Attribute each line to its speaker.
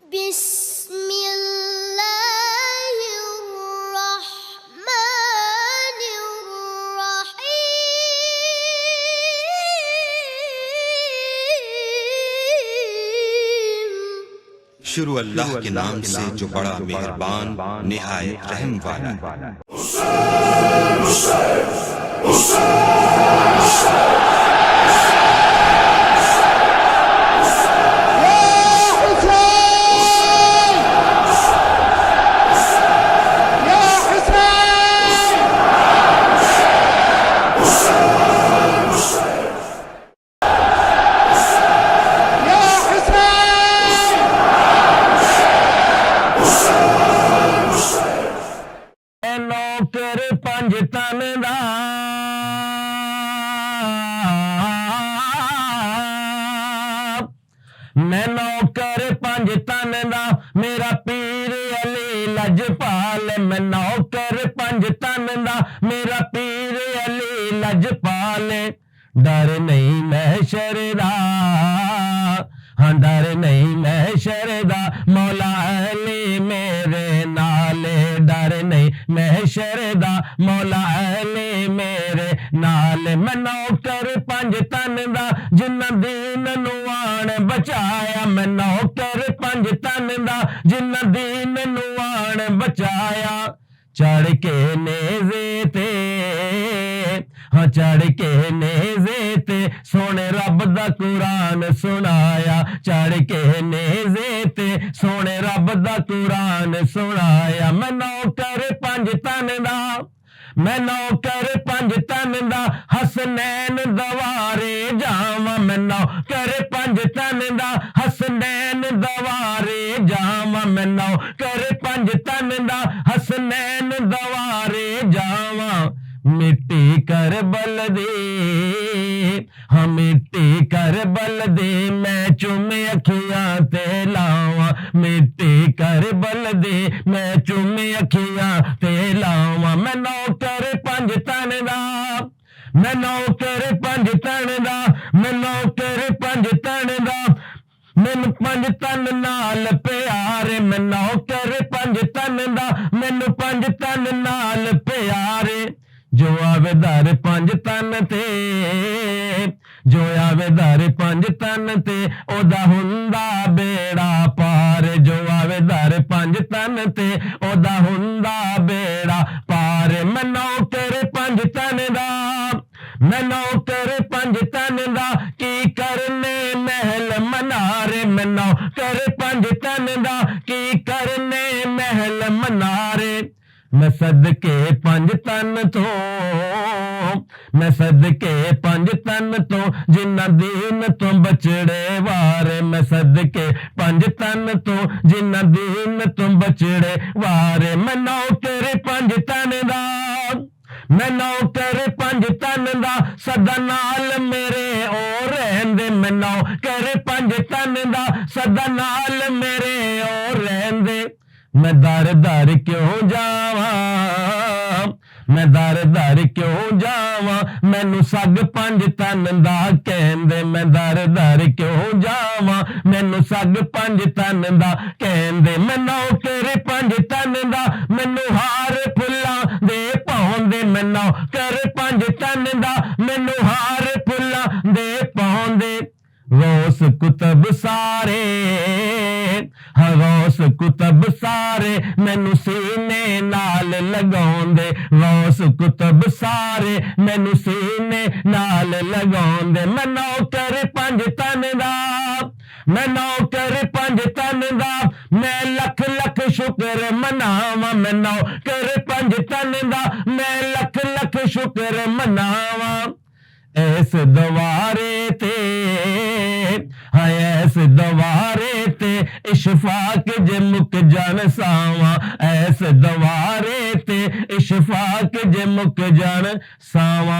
Speaker 1: शुरू अल्लाह के नाम से जो बड़ा मेहरबान निहायत रहम वाला है।
Speaker 2: नौकर पंज तन दा मैं नौकर पंज तन दा मेरा पीर अली लजपाल मैं नौकर पंज तन दा मेरा पीर अली लजपाल डर नहीं महशर दा हाँ डर नहीं महशर दा मौला अली मेरे नाले डर नहीं महशर दा मौला अली मेरे नाल मैं नौकर पंज तन दा जिन्ना दीन नू आण बचाया मैं नौकर पंज तन दा जिन्ना दीन नू आण बचाया चढ़ के नेज़े ते हाँ चढ़ के नेज़े ते सोने रब दा कुरान सुनाया चढ़ के नेज़े ते सोने रब दा कुरान सुनाया मैं नौकर पंज तन दा मैं नौकर पंज तन दा हसनैन दवारे जावा मैं नौकर पंज तन दा हसनैन दवारे जावा मैं नौकर पंज तन दा हसनैन दवारे जावा मिट्टी करबल दे हाँ मिट्टी करबल दे मैं चुमे अखियां ते लावा मिट्टी करबल दे मैं चुमे अखियां ते लावा मैं नौकर पंज तन दा मैं नौकर पंज तन दा मैं नौकर पंज तन दा मैनू पंज तन नाल प्यारे मैं नौकर पंज तन दा मैनू पंज तन नाल प्यारे जो आवे दर पंज तन ते जो आवे दर पंज तन ते ओदा हुंदा बेड़ा पार जो आवे दर पंज तन ते ओदा हुंदा बेड़ा पार मैं नौकर पंज तन दा मैं नौकर पंज तन दा की करने महल मनारे मैं नौकर पंज तन दा की करने महल मनारे मैं सदके पंज तन तो मैं सदके पंज तन तो जिन्ना दीन तो बचड़े वारे मैं सदके पंज तन तो जिन्ना दीन तो बचड़े वारे मैं नौकर पंज तन दा मैं नौकर पंज तन दा सदा नाल मेरे ओ रहंदे मैं नौकर पंज तन दा सदा नाल मेरे ओ रहंदे मैं दर दर क्यों जावा मैं दर दर क्यों जावा मैनू सग पंज तन दा कहंदे मैं दर दर क्यों जावा मैनू सग पंज तन दा कहंदे मैं नौकर पंज तन दा मैनू हार फुल्लां दे पाउंदे मैं नौकर पंज तन दा मैनू हार फुल्लां दे पाउंदे रोस कुतब सारे हाँ रोस कुतब सारे मैनू सीने नाल लगाउंदे रोस कुतब सारे मैनू सीने नाल लगाउंदे मैं नौकर पंज तन दा मैं नौकर पंज तन दा मैं लख लख शुक्र मनावा मैं नौकर पंज तन दा मैं लख लख शुक्र मनावा ऐस दवारे ते हाँ ऐस दवारे ते इशफाक जे मुक जान सावा ऐस दवारे ते इशफाक जे मुक जान सावा।